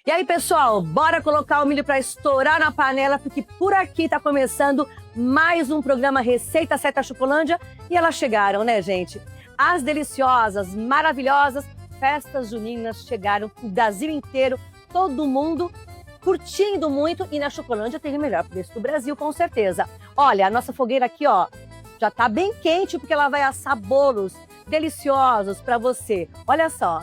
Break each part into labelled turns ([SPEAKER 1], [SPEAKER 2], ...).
[SPEAKER 1] E aí, pessoal, bora colocar o milho para estourar na panela, porque por aqui tá começando mais um programa Receita Certa Chocolândia. E elas chegaram, né, gente? As deliciosas, maravilhosas festas juninas chegaram pro Brasil inteiro, todo mundo curtindo muito. E na Chocolândia tem o melhor preço do Brasil, com certeza. Olha, a nossa fogueira aqui, ó, já tá bem quente, porque ela vai assar bolos deliciosos para você. Olha só.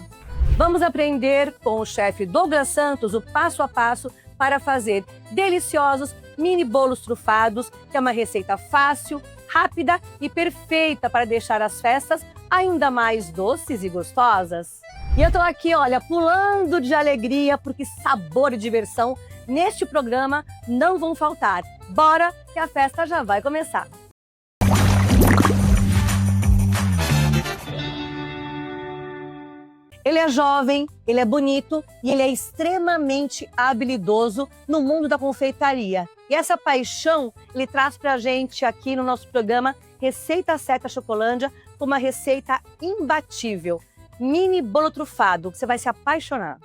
[SPEAKER 1] Vamos aprender com o chefe Douglas Santos o passo a passo para fazer deliciosos mini bolos trufados, que é uma receita fácil, rápida e perfeita para deixar as festas ainda mais doces e gostosas. E eu tô aqui, olha, pulando de alegria, porque sabor e diversão neste programa não vão faltar. Bora que a festa já vai começar! Ele é jovem, ele é bonito e ele é extremamente habilidoso no mundo da confeitaria. E essa paixão ele traz pra gente aqui no nosso programa Receita Certa Chocolândia, com uma receita imbatível. Mini bolo trufado, você vai se apaixonar.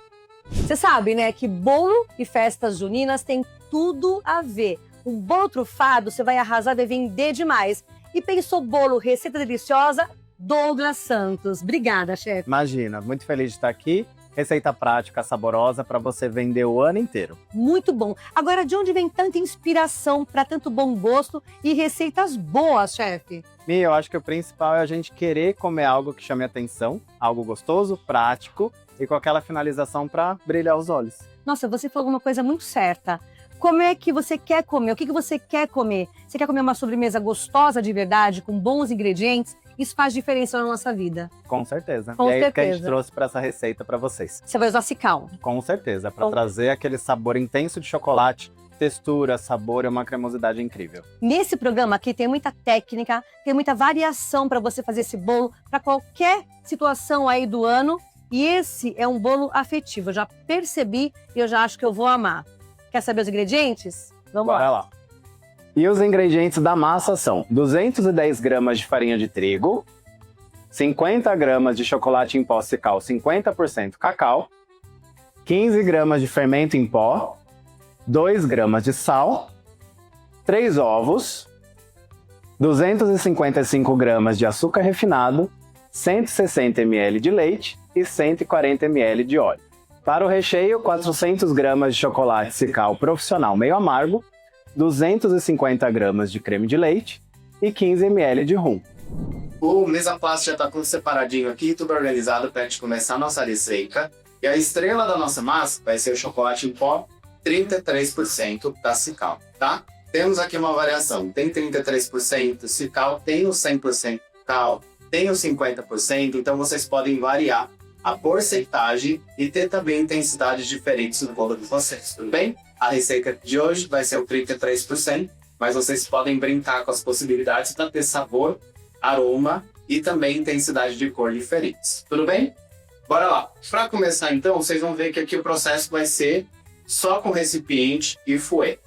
[SPEAKER 1] Você sabe, né, que bolo e festas juninas tem tudo a ver. Um bolo trufado você vai arrasar, vai vender demais. E pensou bolo, receita deliciosa? Douglas Santos. Obrigada, chefe.
[SPEAKER 2] Imagina, muito feliz de estar aqui. Receita prática, saborosa, para você vender o ano inteiro.
[SPEAKER 1] Muito bom. Agora, de onde vem tanta inspiração para tanto bom gosto e receitas boas, chefe?
[SPEAKER 2] Mi, eu acho que o principal é a gente querer comer algo que chame atenção, algo gostoso, prático e com aquela finalização para brilhar os olhos.
[SPEAKER 1] Nossa, você falou uma coisa muito certa. Como é que você quer comer? O que você quer comer? Você quer comer uma sobremesa gostosa de verdade, com bons ingredientes? Isso faz diferença na nossa vida.
[SPEAKER 2] Com certeza.
[SPEAKER 1] Com
[SPEAKER 2] e aí
[SPEAKER 1] certeza.
[SPEAKER 2] que a gente trouxe para essa receita para vocês.
[SPEAKER 1] Você vai usar Cical.
[SPEAKER 2] Com certeza, para trazer aquele sabor intenso de chocolate, textura, sabor e uma cremosidade incrível.
[SPEAKER 1] Nesse programa aqui tem muita técnica, tem muita variação para você fazer esse bolo para qualquer situação aí do ano. E esse é um bolo afetivo. Eu já percebi e eu já acho que eu vou amar. Quer saber os ingredientes? Vamos
[SPEAKER 2] Bora
[SPEAKER 1] lá.
[SPEAKER 2] lá. E os ingredientes da massa são 210 gramas de farinha de trigo, 50 gramas de chocolate em pó Cical 50% cacau, 15 gramas de fermento em pó, 2 gramas de sal, 3 ovos, 255 gramas de açúcar refinado, 160 ml de leite e 140 ml de óleo. Para o recheio, 400 gramas de chocolate Cical profissional meio amargo, 250 gramas de creme de leite e 15 ml de rum.
[SPEAKER 3] O Mesa Plast já está tudo separadinho aqui, tudo organizado para a gente começar a nossa receita. E a estrela da nossa massa vai ser o chocolate em pó, 33% da Cical, tá? Temos aqui uma variação, tem 33% Cical, tem o 100% Cical, tem o 50%, então vocês podem variar a porcentagem e ter também intensidades diferentes no bolo de vocês, tudo bem? A receita de hoje vai ser o 33%, mas vocês podem brincar com as possibilidades para ter sabor, aroma e também intensidade de cor diferentes, tudo bem? Bora lá! Para começar então, vocês vão ver que aqui o processo vai ser só com recipiente e fouet.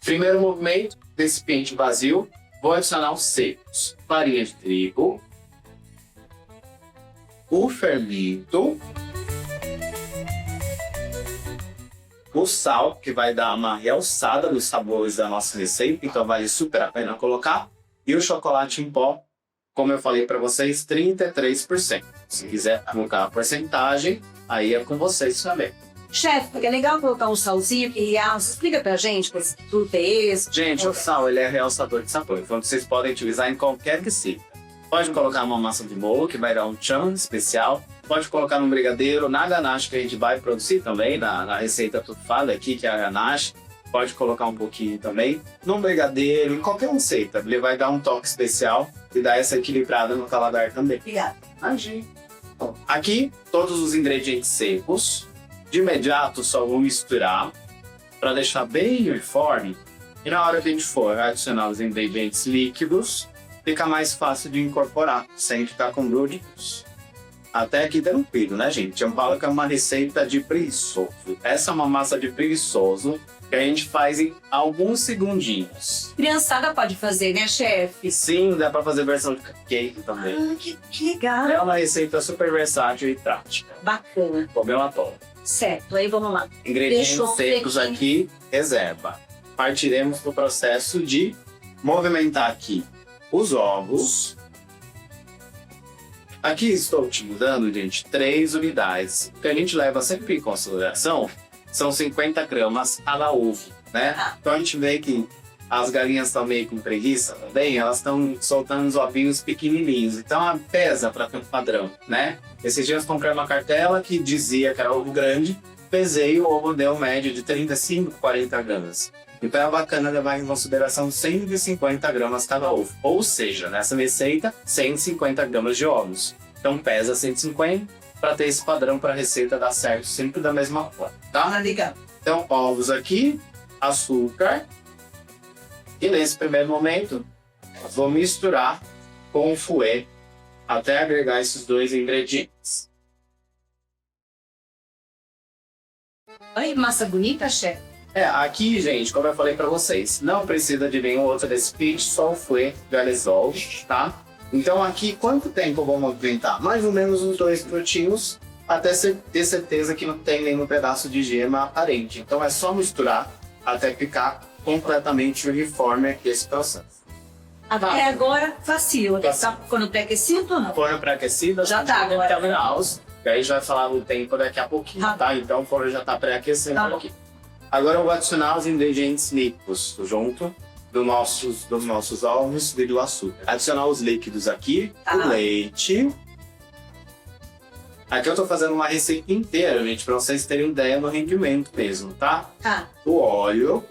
[SPEAKER 3] Primeiro movimento, recipiente vazio, vou adicionar os secos, farinha de trigo, o fermento, o sal, que vai dar uma realçada nos sabores da nossa receita, então vale super a pena colocar, e o chocolate em pó, como eu falei para vocês, 33%. Se quiser colocar a porcentagem, aí é com vocês também.
[SPEAKER 1] Chefe, é legal colocar um salzinho que realça. Explica pra gente qual tudo é esse.
[SPEAKER 3] Gente, o sal ele é realçador de sabor, então vocês podem utilizar em qualquer que seja. Pode colocar uma massa de bolo, que vai dar um tchan especial. Pode colocar no brigadeiro, na ganache que a gente vai produzir também, na receita trufada aqui, que é a ganache. Pode colocar um pouquinho também. No brigadeiro, em qualquer receita, ele vai dar um toque especial e dar essa equilibrada no paladar também.
[SPEAKER 1] Obrigada.
[SPEAKER 3] Imagina. Aqui, todos os ingredientes secos. De imediato, só vou misturar para deixar bem uniforme. E na hora que a gente for adicionar os ingredientes líquidos, fica mais fácil de incorporar, sem ficar com grudinhos. Até aqui tranquilo, né, gente? Eu falo que é uma receita de preguiçoso. Essa é uma massa de preguiçoso que a gente faz em alguns segundinhos.
[SPEAKER 1] Criançada pode fazer, né, chefe?
[SPEAKER 3] Sim, dá pra fazer versão de cupcake também.
[SPEAKER 1] Ah, que legal.
[SPEAKER 3] É uma receita super versátil e prática.
[SPEAKER 1] Bacana.
[SPEAKER 3] Problema todo.
[SPEAKER 1] Certo, aí vamos lá.
[SPEAKER 3] Ingredientes
[SPEAKER 1] Deixa eu
[SPEAKER 3] secos
[SPEAKER 1] ver aqui.
[SPEAKER 3] aqui, reserva. Partiremos para o processo de movimentar aqui os ovos. Aqui estou utilizando, gente, 3 unidades. O que a gente leva sempre em consideração são 50 gramas cada ovo, né? Então a gente vê que as galinhas estão meio com preguiça também, elas estão soltando os ovinhos pequenininhos. Então ela pesa para ter um padrão, né? Esses dias comprei uma cartela que dizia que era ovo grande, pesei e o ovo deu média de 35, 40 gramas. Então é bacana levar em consideração 150 gramas cada ovo. Ou seja, nessa receita, 150 gramas de ovos. Então pesa 150 para ter esse padrão para a receita dar certo sempre da mesma forma, tá?
[SPEAKER 1] Legal.
[SPEAKER 3] Então ovos aqui, açúcar. E nesse primeiro momento, vou misturar com o fouet até agregar esses 2 ingredientes.
[SPEAKER 1] Ai, massa bonita, chefe.
[SPEAKER 3] Aqui, gente, como eu falei pra vocês, não precisa de nenhum outro recipiente, só o fouet já resolve, tá? Então aqui, quanto tempo eu vou movimentar? Mais ou menos uns 2 minutinhos, até ter certeza que não tem nenhum pedaço de gema aparente. Então é só misturar até ficar completamente uniforme aqui esse processo.
[SPEAKER 1] Até agora, facinho. Tá ficando pré-aquecido ou não?
[SPEAKER 3] Forno pré-aquecido,
[SPEAKER 1] Já tá agora.
[SPEAKER 3] E aí a gente vai falar no tempo daqui a pouquinho, tá? Então o forno já tá pré-aquecendo aqui. Agora eu vou adicionar os ingredientes líquidos junto dos nossos ovos e do açúcar. Adicionar os líquidos aqui, o leite. Aqui eu tô fazendo uma receita inteira, gente, pra vocês terem ideia do rendimento mesmo, tá? O óleo.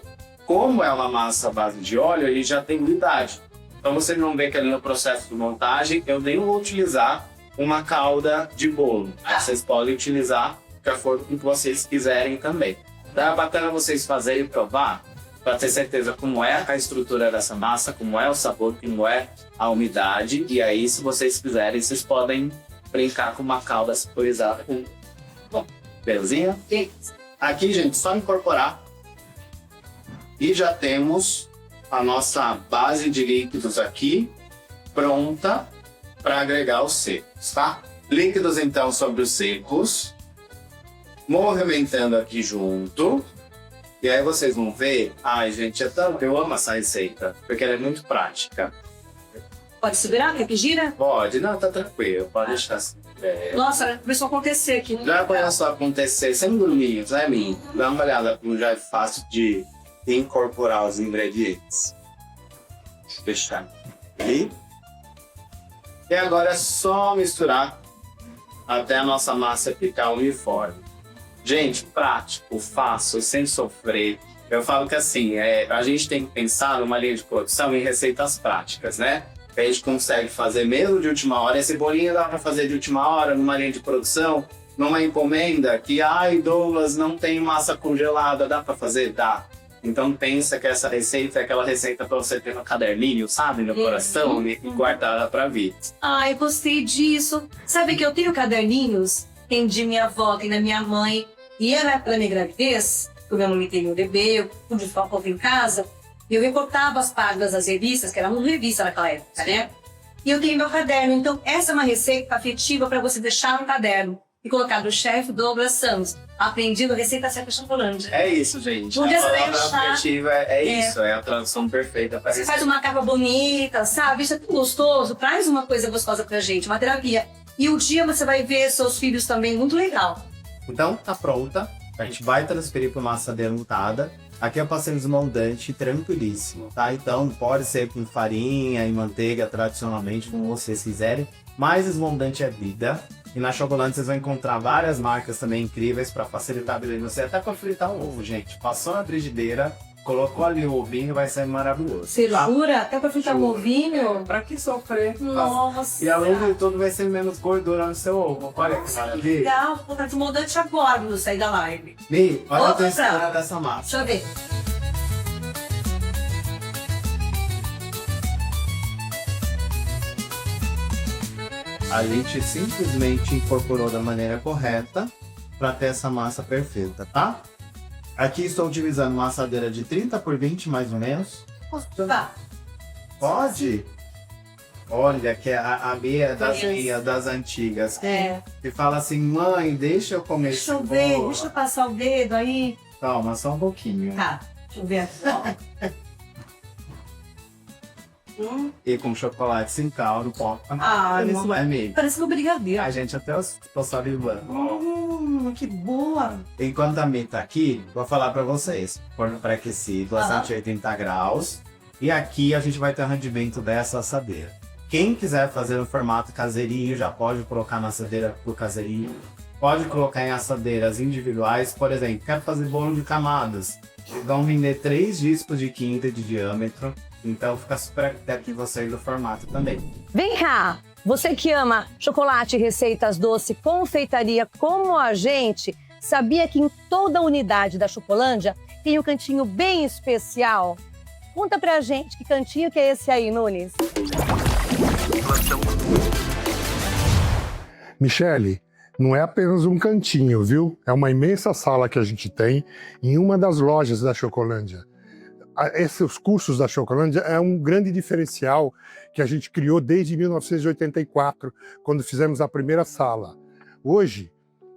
[SPEAKER 3] Como é uma massa à base de óleo, ele já tem umidade. Então você não vê que ali no processo de montagem eu nem vou utilizar uma calda de bolo. Aí vocês podem utilizar de acordo com o que vocês quiserem também. Então é bacana vocês fazerem e provar para ter certeza como é a estrutura dessa massa, como é o sabor, como é a umidade. E aí, se vocês quiserem, vocês podem brincar com uma calda saborizada. Bom, belezinha? Aqui, gente, só incorporar. E já temos a nossa base de líquidos aqui pronta para agregar os secos, tá? Líquidos, então, sobre os secos. Movimentando aqui junto. E aí vocês vão ver. Ai, gente, eu amo essa receita, porque ela é muito prática.
[SPEAKER 1] Pode segurar? Quer que gira?
[SPEAKER 3] Pode, não, tá tranquilo, pode deixar assim.
[SPEAKER 1] Nossa, começou a acontecer aqui.
[SPEAKER 3] Já começou a acontecer sem dormir, né, mim? Dá uma olhada como já é fácil de incorporar os ingredientes. Fechar. E agora é só misturar até a nossa massa ficar uniforme. Gente, prático, fácil, sem sofrer. Eu falo que assim, a gente tem que pensar numa linha de produção em receitas práticas, né? Que a gente consegue fazer mesmo de última hora. Esse bolinho dá para fazer de última hora numa linha de produção, numa encomenda que, Douglas, não tem massa congelada, dá para fazer? Dá. Então pensa que essa receita é aquela receita para você ter no caderninho, sabe? No coração e guardar para vida.
[SPEAKER 1] Ai, gostei disso. Sabe que eu tenho caderninhos? Tem de minha avó, tem da minha mãe. E era na minha gravidez, quando minha mãe teve um bebê, eu pude ficar um pouco em casa, e eu recortava as páginas das revistas, que era uma revista naquela época, né? E eu tenho meu caderno. Então, essa é uma receita afetiva para você deixar no caderno e colocar do chefe Douglas Santos. Aprendido receita certa Chocolândia.
[SPEAKER 3] É isso, gente.
[SPEAKER 1] Um dia
[SPEAKER 3] a
[SPEAKER 1] você vai
[SPEAKER 3] palavra
[SPEAKER 1] achar.
[SPEAKER 3] afetiva é isso, é a tradução perfeita para
[SPEAKER 1] Você faz uma capa bonita, sabe? Isso é tão gostoso. Traz uma coisa gostosa pra gente, uma terapia. E um dia você vai ver seus filhos também, muito legal.
[SPEAKER 3] Então, tá pronta. A gente vai transferir para uma assadeira untada. Aqui eu passei desmoldante tranquilíssimo, tá? Então, pode ser com farinha e manteiga, tradicionalmente, como vocês quiserem. Mas desmoldante é vida. E na Chocolândia vocês vão encontrar várias marcas também incríveis para facilitar a vida de você. Até para fritar o ovo, gente. Passou na frigideira, colocou ali o ovinho, vai ser maravilhoso.
[SPEAKER 1] Você jura? Até pra fritar um ovinho?
[SPEAKER 3] Pra que sofrer?
[SPEAKER 1] Nossa!
[SPEAKER 3] E além de tudo, vai ser menos gordura no seu ovo. Olha que maravilha.
[SPEAKER 1] Legal, vou botar desmoldante agora quando eu sair da live.
[SPEAKER 3] Mi, olha a
[SPEAKER 1] Outra.
[SPEAKER 3] textura dessa massa.
[SPEAKER 1] Deixa eu ver.
[SPEAKER 3] A gente simplesmente incorporou da maneira correta para ter essa massa perfeita, tá? Aqui estou utilizando uma assadeira de 30 por 20, mais ou menos.
[SPEAKER 1] Tá.
[SPEAKER 3] Pode? Olha, que é a meia das meias das antigas. E fala assim, mãe, deixa eu comer
[SPEAKER 1] Deixa eu
[SPEAKER 3] esse
[SPEAKER 1] ver,
[SPEAKER 3] bolo.
[SPEAKER 1] deixa eu passar o dedo aí.
[SPEAKER 3] Calma, só um pouquinho.
[SPEAKER 1] Tá, deixa eu ver aqui.
[SPEAKER 3] E com chocolate sem caldo, pó.
[SPEAKER 1] Ah,
[SPEAKER 3] isso não é meio.
[SPEAKER 1] Parece um brigadeiro.
[SPEAKER 3] A gente até tô salivando.
[SPEAKER 1] Que boa.
[SPEAKER 3] Enquanto a Mi tá aqui, vou falar pra vocês. Forno pré-aquecido a 180 graus. E aqui a gente vai ter o rendimento dessa assadeira. Quem quiser fazer no formato caseirinho, já pode colocar na assadeira pro caseirinho. Pode colocar em assadeiras individuais. Por exemplo, quero fazer bolo de camadas. Vão vender 3 discos de quinta de diâmetro. Então fica super arquiteto de vocês do formato também.
[SPEAKER 1] Vem cá, você que ama chocolate, receitas doce, confeitaria como a gente, sabia que em toda a unidade da Chocolândia tem um cantinho bem especial? Conta pra gente que cantinho que é esse aí, Nunes.
[SPEAKER 4] Michele, não é apenas um cantinho, viu? É uma imensa sala que a gente tem em uma das lojas da Chocolândia. Esses cursos da Chocolândia é um grande diferencial que a gente criou desde 1984, quando fizemos a primeira sala. Hoje,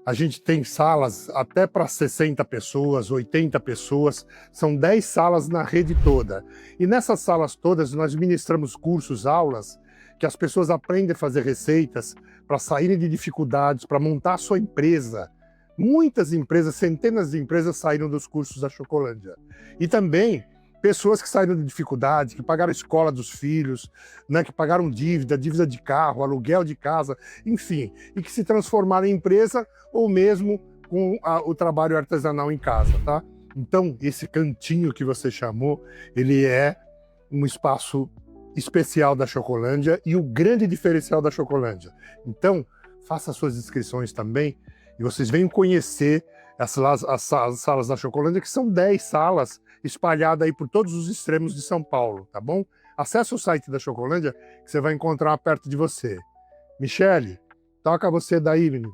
[SPEAKER 4] a gente tem salas até para 60 pessoas, 80 pessoas, são 10 salas na rede toda. E nessas salas todas nós ministramos cursos, aulas, que as pessoas aprendem a fazer receitas para saírem de dificuldades, para montar a sua empresa. Muitas empresas, centenas de empresas saíram dos cursos da Chocolândia. E também pessoas que saíram de dificuldade, que pagaram a escola dos filhos, né, que pagaram dívida de carro, aluguel de casa, enfim, e que se transformaram em empresa ou mesmo com o trabalho artesanal em casa, tá? Então, esse cantinho que você chamou, ele é um espaço especial da Chocolândia e o grande diferencial da Chocolândia. Então, faça suas inscrições também e vocês venham conhecer as salas da Chocolândia, que são 10 salas espalhadas aí por todos os extremos de São Paulo, tá bom? Acesse o site da Chocolândia que você vai encontrar perto de você. Michele, toca você daí, menina.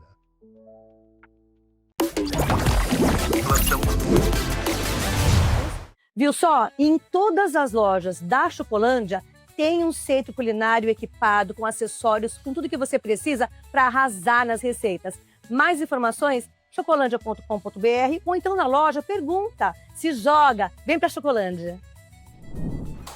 [SPEAKER 1] Viu só? Em todas as lojas da Chocolândia tem um centro culinário equipado com acessórios, com tudo que você precisa para arrasar nas receitas. Mais informações? chocolândia.com.br ou então na loja, pergunta, se joga, vem pra Chocolândia.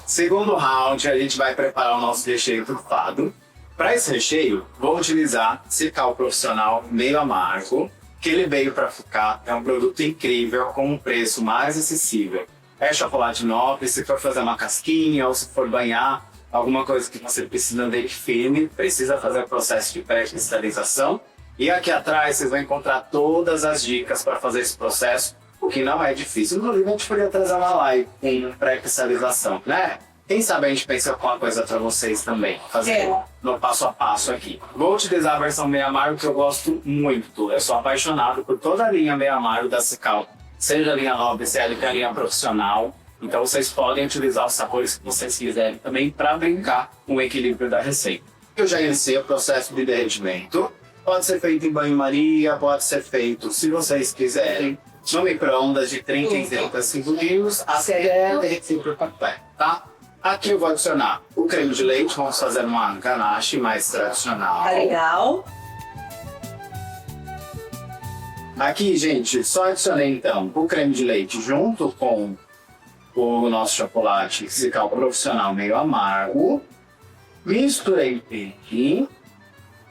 [SPEAKER 3] Segundo round, a gente vai preparar o nosso recheio trufado. Para esse recheio, vou utilizar Cical Profissional meio amargo, que ele veio para ficar. É um produto incrível, com um preço mais acessível. É chocolate nobre, se for fazer uma casquinha ou se for banhar, alguma coisa que você precisa de firme, precisa fazer o processo de pré-cristalização. E aqui atrás vocês vão encontrar todas as dicas para fazer esse processo, o que não é difícil. Inclusive, a gente poderia trazer uma live com pré-cristalização, né? Quem sabe a gente pensa com uma coisa para vocês também, fazer no passo a passo aqui. Vou utilizar a versão meio amargo que eu gosto muito. Eu sou apaixonado por toda a linha meio amargo da Cical, seja a linha nobre, seja a linha profissional. Então vocês podem utilizar os sabores que vocês quiserem também para brincar com o equilíbrio da receita. Eu já iniciei o processo de derretimento. Pode ser feito em banho-maria, pode ser feito, se vocês quiserem, no micro-ondas de 30 em 35 minutos, até derreter por café, tá? Aqui eu vou adicionar o creme de leite, vamos fazer uma ganache mais tradicional.
[SPEAKER 1] Tá legal.
[SPEAKER 3] Aqui, gente, só adicionei então o creme de leite junto com o nosso chocolate Cical Profissional meio amargo. Misturei bem.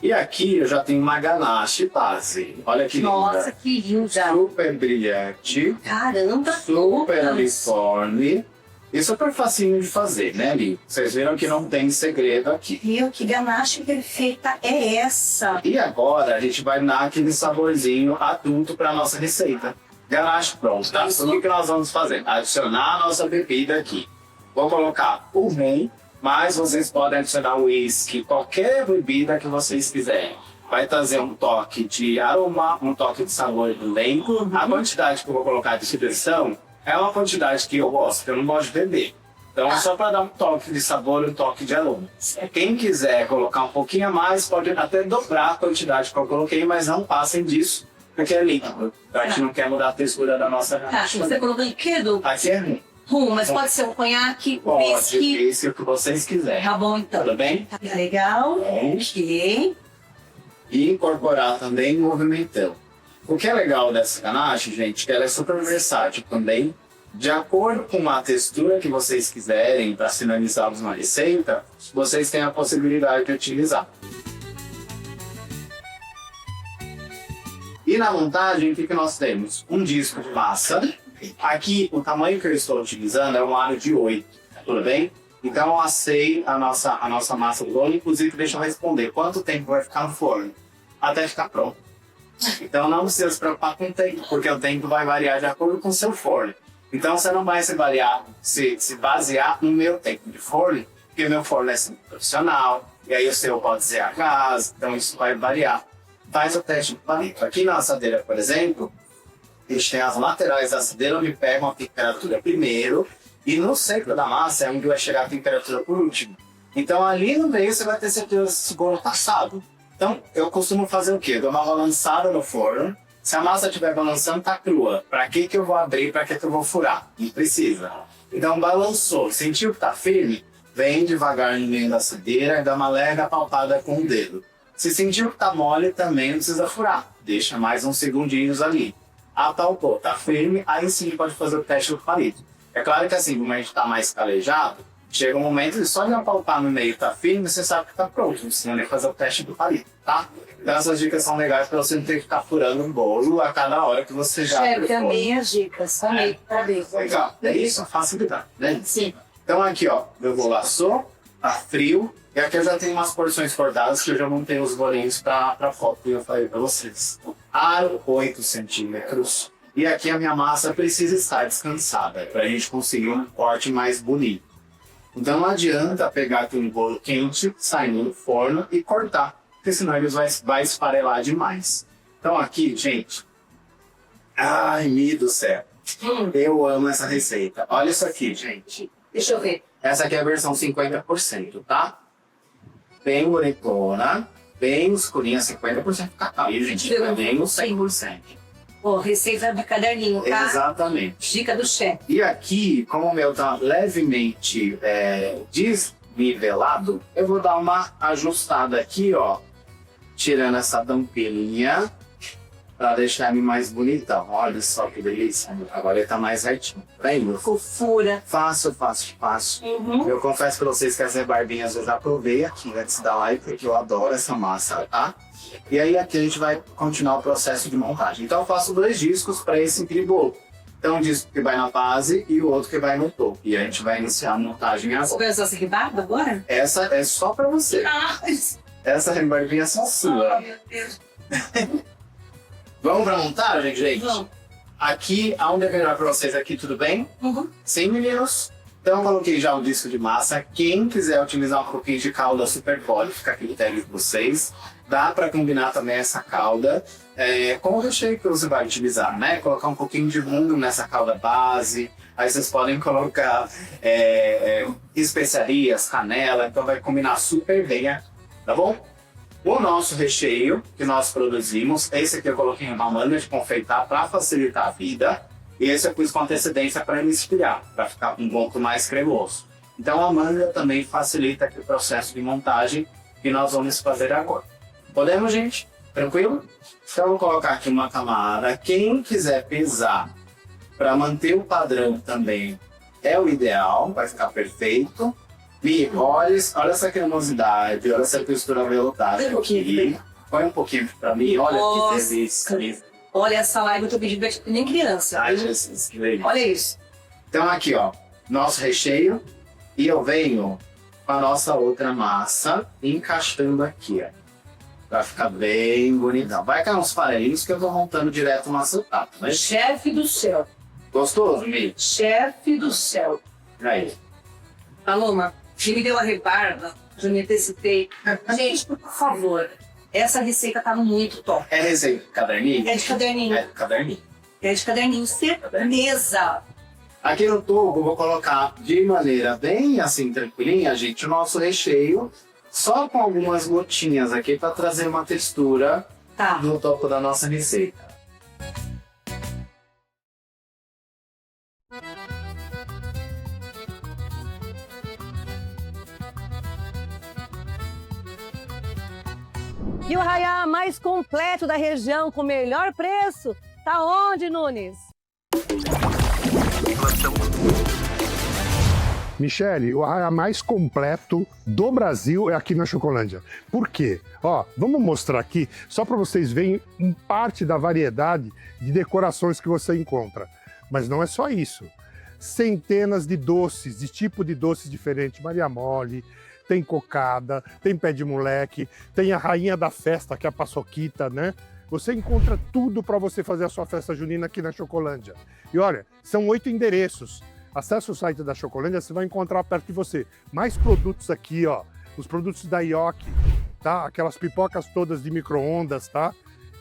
[SPEAKER 3] E aqui eu já tenho uma ganache base. Olha que linda.
[SPEAKER 1] Nossa, que linda.
[SPEAKER 3] Super brilhante.
[SPEAKER 1] Caramba.
[SPEAKER 3] Super uniforme. E super facinho de fazer, né, Li? Vocês viram que não tem segredo aqui.
[SPEAKER 1] Meu, que ganache perfeita é essa?
[SPEAKER 3] E agora a gente vai dar aquele saborzinho adulto para nossa receita. Ganache pronta. O que nós vamos fazer? Adicionar a nossa bebida aqui. Vou colocar o rum, mas vocês podem adicionar uísque, qualquer bebida que vocês quiserem. Vai trazer um toque de aroma, um toque de sabor também. A quantidade que eu vou colocar de distribuição é uma quantidade que eu gosto, que eu não gosto de beber. Então é só para dar um toque de sabor e um toque de aroma. Quem quiser colocar um pouquinho a mais, pode até dobrar a quantidade que eu coloquei, mas não passem disso, porque é líquido. A gente não quer mudar a textura da nossa ganache.
[SPEAKER 1] Você colocou em que, Du?
[SPEAKER 3] Aqui é rum.
[SPEAKER 1] Mas pode ser um conhaque,
[SPEAKER 3] Pode,
[SPEAKER 1] whisky.
[SPEAKER 3] esse é o que vocês quiserem.
[SPEAKER 1] Tá bom, então.
[SPEAKER 3] Tudo bem?
[SPEAKER 1] Tá legal.
[SPEAKER 3] Bom.
[SPEAKER 1] Ok.
[SPEAKER 3] E incorporar também movimentão. O que é legal dessa ganache, gente, que ela é super versátil também. De acordo com a textura que vocês quiserem para finalizarmos uma receita, vocês têm a possibilidade de utilizar. E na montagem, o que nós temos? Um disco de massa. Aqui, o tamanho que eu estou utilizando é um aro de 8, tudo bem? Então eu assei a nossa massa do bolo. Inclusive, deixa eu responder, quanto tempo vai ficar no forno? Até ficar pronto. Então não precisa se preocupar com o tempo, porque o tempo vai variar de acordo com o seu forno. Então você não vai se basear no meu tempo de forno, porque o meu forno é sempre profissional, e aí o seu pode ser a gás, então isso vai variar. Faz o teste do palito. Aqui na assadeira, por exemplo, a gente tem as laterais da assadeira, onde pegam a temperatura primeiro, e no centro da massa é onde vai chegar a temperatura por último. Então ali no meio você vai ter certeza se o bolo tá assado. Então eu costumo fazer o quê? Eu dou uma balançada no forno. Se a massa estiver balançando, tá crua. Pra que eu vou abrir? Pra que eu vou furar? Não precisa. Então balançou, sentiu que tá firme? Vem devagar no meio da assadeira e dá uma leve apalpada com o dedo. Se sentiu que tá mole, também não precisa furar. Deixa mais uns segundinhos ali. Apalpou, tá firme, aí sim pode fazer o teste do palito. É claro que assim, como a gente tá mais calejado, chega um momento de só de apalpar no meio tá firme, você sabe que tá pronto. Não precisa nem fazer o teste do palito, tá? Então essas dicas são legais para você não ter que ficar furando um bolo a cada hora que você já...
[SPEAKER 1] Chefe, também as dicas. Amei, parabéns.
[SPEAKER 3] Legal, é isso, facilidade, né?
[SPEAKER 1] Sim.
[SPEAKER 3] Então aqui, ó, meu bolo assou, tá frio, e aqui eu já tenho umas porções cortadas que eu já montei os bolinhos pra foto que eu falei pra vocês. Aro 8 centímetros, e aqui a minha massa precisa estar descansada, pra gente conseguir um corte mais bonito. Então não adianta pegar aquele bolo quente, sair no forno e cortar, porque senão ele vai esfarelar demais. Então aqui, gente, ai, meu do céu, eu amo essa receita. Olha isso aqui, gente.
[SPEAKER 1] Deixa eu ver.
[SPEAKER 3] Essa aqui é a versão 50%, tá? Bem bonitona, bem escurinha, 50% cacau. E, gente, bem no 100%.
[SPEAKER 1] Ó, receita de caderninho, tá?
[SPEAKER 3] Exatamente.
[SPEAKER 1] Dica do chefe.
[SPEAKER 3] E aqui, como o meu tá levemente desnivelado, eu vou dar uma ajustada aqui, ó. Tirando essa tampinha, pra deixar ele mais bonitão. Olha só que delícia. Agora ele tá mais retinho. Lembra?
[SPEAKER 1] Fofura.
[SPEAKER 3] Fácil. Eu confesso pra vocês que as rebarbinhas eu já provei aqui antes da live, porque eu adoro essa massa, tá? E aí aqui a gente vai continuar o processo de montagem. Então eu faço 2 discos para esse incrível bolo. Então um disco que vai na base e o outro que vai no topo. E a gente vai iniciar a montagem agora.
[SPEAKER 1] Você vai usar essa ribada agora?
[SPEAKER 3] Essa é só para você. Essa rebarbinha é só sua.
[SPEAKER 1] Meu Deus.
[SPEAKER 3] Vamos pra montagem, gente?
[SPEAKER 1] Vamos.
[SPEAKER 3] Aqui, aonde é melhor pra vocês aqui, tudo bem?
[SPEAKER 1] Uhum.
[SPEAKER 3] Sim, meninos? Então eu coloquei já o disco de massa. Quem quiser utilizar um pouquinho de calda super pode, fica a critério de vocês. Dá pra combinar também essa calda com o recheio que você vai utilizar, né? Colocar um pouquinho de mundo nessa calda base. Aí vocês podem colocar especiarias, canela, então vai combinar super bem, tá bom? O nosso recheio que nós produzimos, esse aqui eu coloquei uma manga de confeitar para facilitar a vida. E esse eu pus com antecedência para ele esfriar, para ficar um pouco mais cremoso. Então a manga também facilita aqui o processo de montagem que nós vamos fazer agora. Podemos, gente? Tranquilo? Então eu vou colocar aqui uma camada. Quem quiser pesar para manter o padrão também é o ideal, vai ficar perfeito. Mi, olha essa cremosidade, olha essa textura veludada aqui. Põe um pouquinho pra mim, olha que delícia.
[SPEAKER 1] Olha essa live, eu tô pedindo que nem criança.
[SPEAKER 3] Ai, Jesus, que delícia.
[SPEAKER 1] Olha isso.
[SPEAKER 3] Então aqui, ó, nosso recheio. E eu venho com a nossa outra massa, encaixando aqui, ó. Pra ficar bem bonitão. Vai cair uns farelinhos que eu vou montando direto no acetato, né?
[SPEAKER 1] Chefe do céu.
[SPEAKER 3] Gostoso, Mi?
[SPEAKER 1] Chefe do céu.
[SPEAKER 3] Aí.
[SPEAKER 1] Paloma, me deu a rebarba, já me antecipei. Gente, por favor, essa receita tá muito top.
[SPEAKER 3] É receita de caderninho?
[SPEAKER 1] É de caderninho.
[SPEAKER 3] É de caderninho.
[SPEAKER 1] É de caderninho, certeza.
[SPEAKER 3] Aqui no tubo eu vou colocar de maneira bem assim tranquilinha, gente, o nosso recheio, só com algumas gotinhas aqui para trazer uma textura
[SPEAKER 1] Tá.
[SPEAKER 3] no topo da nossa receita.
[SPEAKER 1] E o arraiá mais completo da região, com o melhor preço, tá onde, Nunes?
[SPEAKER 4] Michele, o arraiá mais completo do Brasil é aqui na Chocolândia. Por quê? Ó, vamos mostrar aqui, só para vocês verem parte da variedade de decorações que você encontra. Mas não é só isso. Centenas de doces, de tipo de doces diferentes. Maria Mole, tem cocada, tem pé de moleque, tem a rainha da festa, que é a paçoquita, né? Você encontra tudo para você fazer a sua festa junina aqui na Chocolândia. E olha, são 8 endereços. Acesse o site da Chocolândia, você vai encontrar perto de você mais produtos aqui, ó. Os produtos da Yoki, tá? Aquelas pipocas todas de micro-ondas, tá?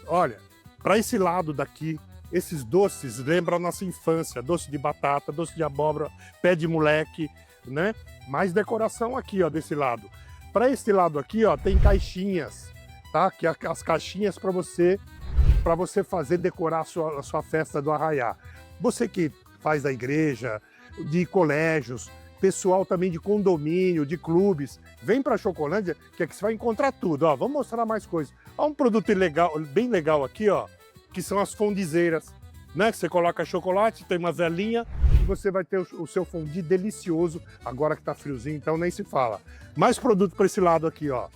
[SPEAKER 4] Olha, para esse lado daqui, esses doces lembram a nossa infância. Doce de batata, doce de abóbora, pé de moleque, né? Mais decoração aqui, ó, desse lado. Para esse lado aqui, ó, tem caixinhas, tá? Que é as caixinhas para você fazer decorar a sua festa do arraiá. Você que faz da igreja, de colégios, pessoal também de condomínio, de clubes, vem para a Chocolândia, que aqui você vai encontrar tudo. Ó, vamos mostrar mais coisas. Ó, um produto legal, bem legal aqui, ó, que são as fondizeiras, né? Você coloca chocolate, tem uma velinha e você vai ter o seu fondue delicioso, agora que tá friozinho, então nem se fala. Mais produto para esse lado aqui, ó.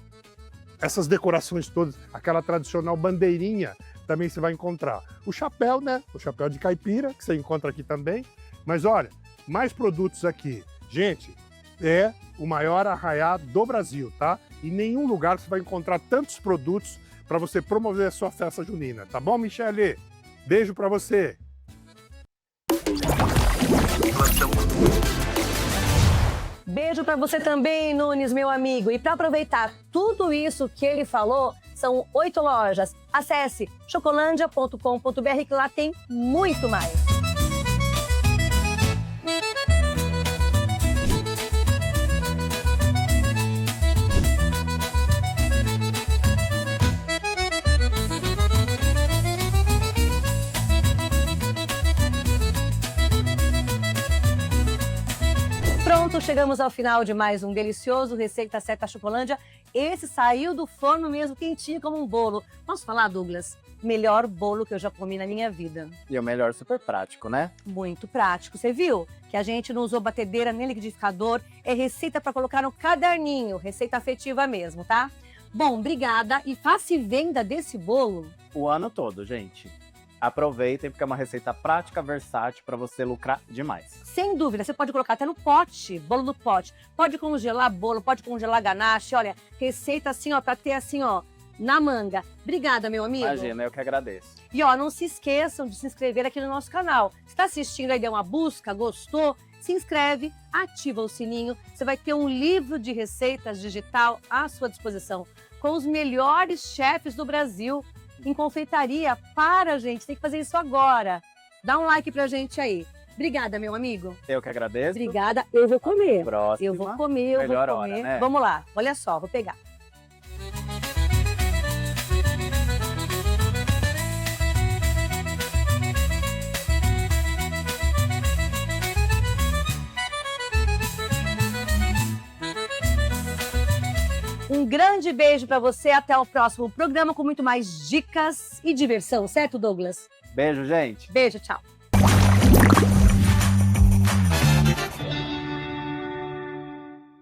[SPEAKER 4] Essas decorações todas, aquela tradicional bandeirinha, também você vai encontrar. O chapéu, né? O chapéu de caipira, que você encontra aqui também. Mas olha, mais produtos aqui. Gente, é o maior arraiá do Brasil, tá? Em nenhum lugar você vai encontrar tantos produtos para você promover a sua festa junina. Tá bom, Michele? Beijo para você.
[SPEAKER 1] Beijo para você também, Nunes, meu amigo. E para aproveitar tudo isso que ele falou, são 8 lojas. Acesse chocolândia.com.br que lá tem muito mais. Pronto, chegamos ao final de mais um delicioso Receita Certa Chocolândia. Esse saiu do forno mesmo, quentinho como um bolo. Posso falar, Douglas? Melhor bolo que eu já comi na minha vida.
[SPEAKER 2] E o melhor, super prático, né?
[SPEAKER 1] Muito prático. Você viu que a gente não usou batedeira nem liquidificador. É receita para colocar no caderninho, receita afetiva mesmo, tá? Bom, obrigada. E faça e venda desse bolo
[SPEAKER 2] O ano todo, gente. Aproveitem, porque é uma receita prática, versátil, para você lucrar demais.
[SPEAKER 1] sem dúvida. Você pode colocar até no pote, bolo no pote. Pode congelar bolo, pode congelar ganache. Olha, receita assim, ó, para ter assim, ó, na manga. Obrigada, meu amigo.
[SPEAKER 2] Imagina, eu que agradeço.
[SPEAKER 1] E ó, não se esqueçam de se inscrever aqui no nosso canal. Se está assistindo aí, deu uma busca, gostou, se inscreve, ativa o sininho. Você vai ter um livro de receitas digital à sua disposição, com os melhores chefes do Brasil em confeitaria. Para, gente, tem que fazer isso agora. Dá um like pra gente aí. Obrigada, meu amigo.
[SPEAKER 2] Eu que agradeço.
[SPEAKER 1] Obrigada, eu vou comer.
[SPEAKER 2] Próxima.
[SPEAKER 1] Eu vou comer, eu
[SPEAKER 2] Melhor
[SPEAKER 1] vou comer.
[SPEAKER 2] hora, né?
[SPEAKER 1] Vamos lá, olha só, vou pegar. Um grande beijo para você, até o próximo programa com muito mais dicas e diversão, certo, Douglas?
[SPEAKER 2] Beijo, gente.
[SPEAKER 1] Beijo, tchau.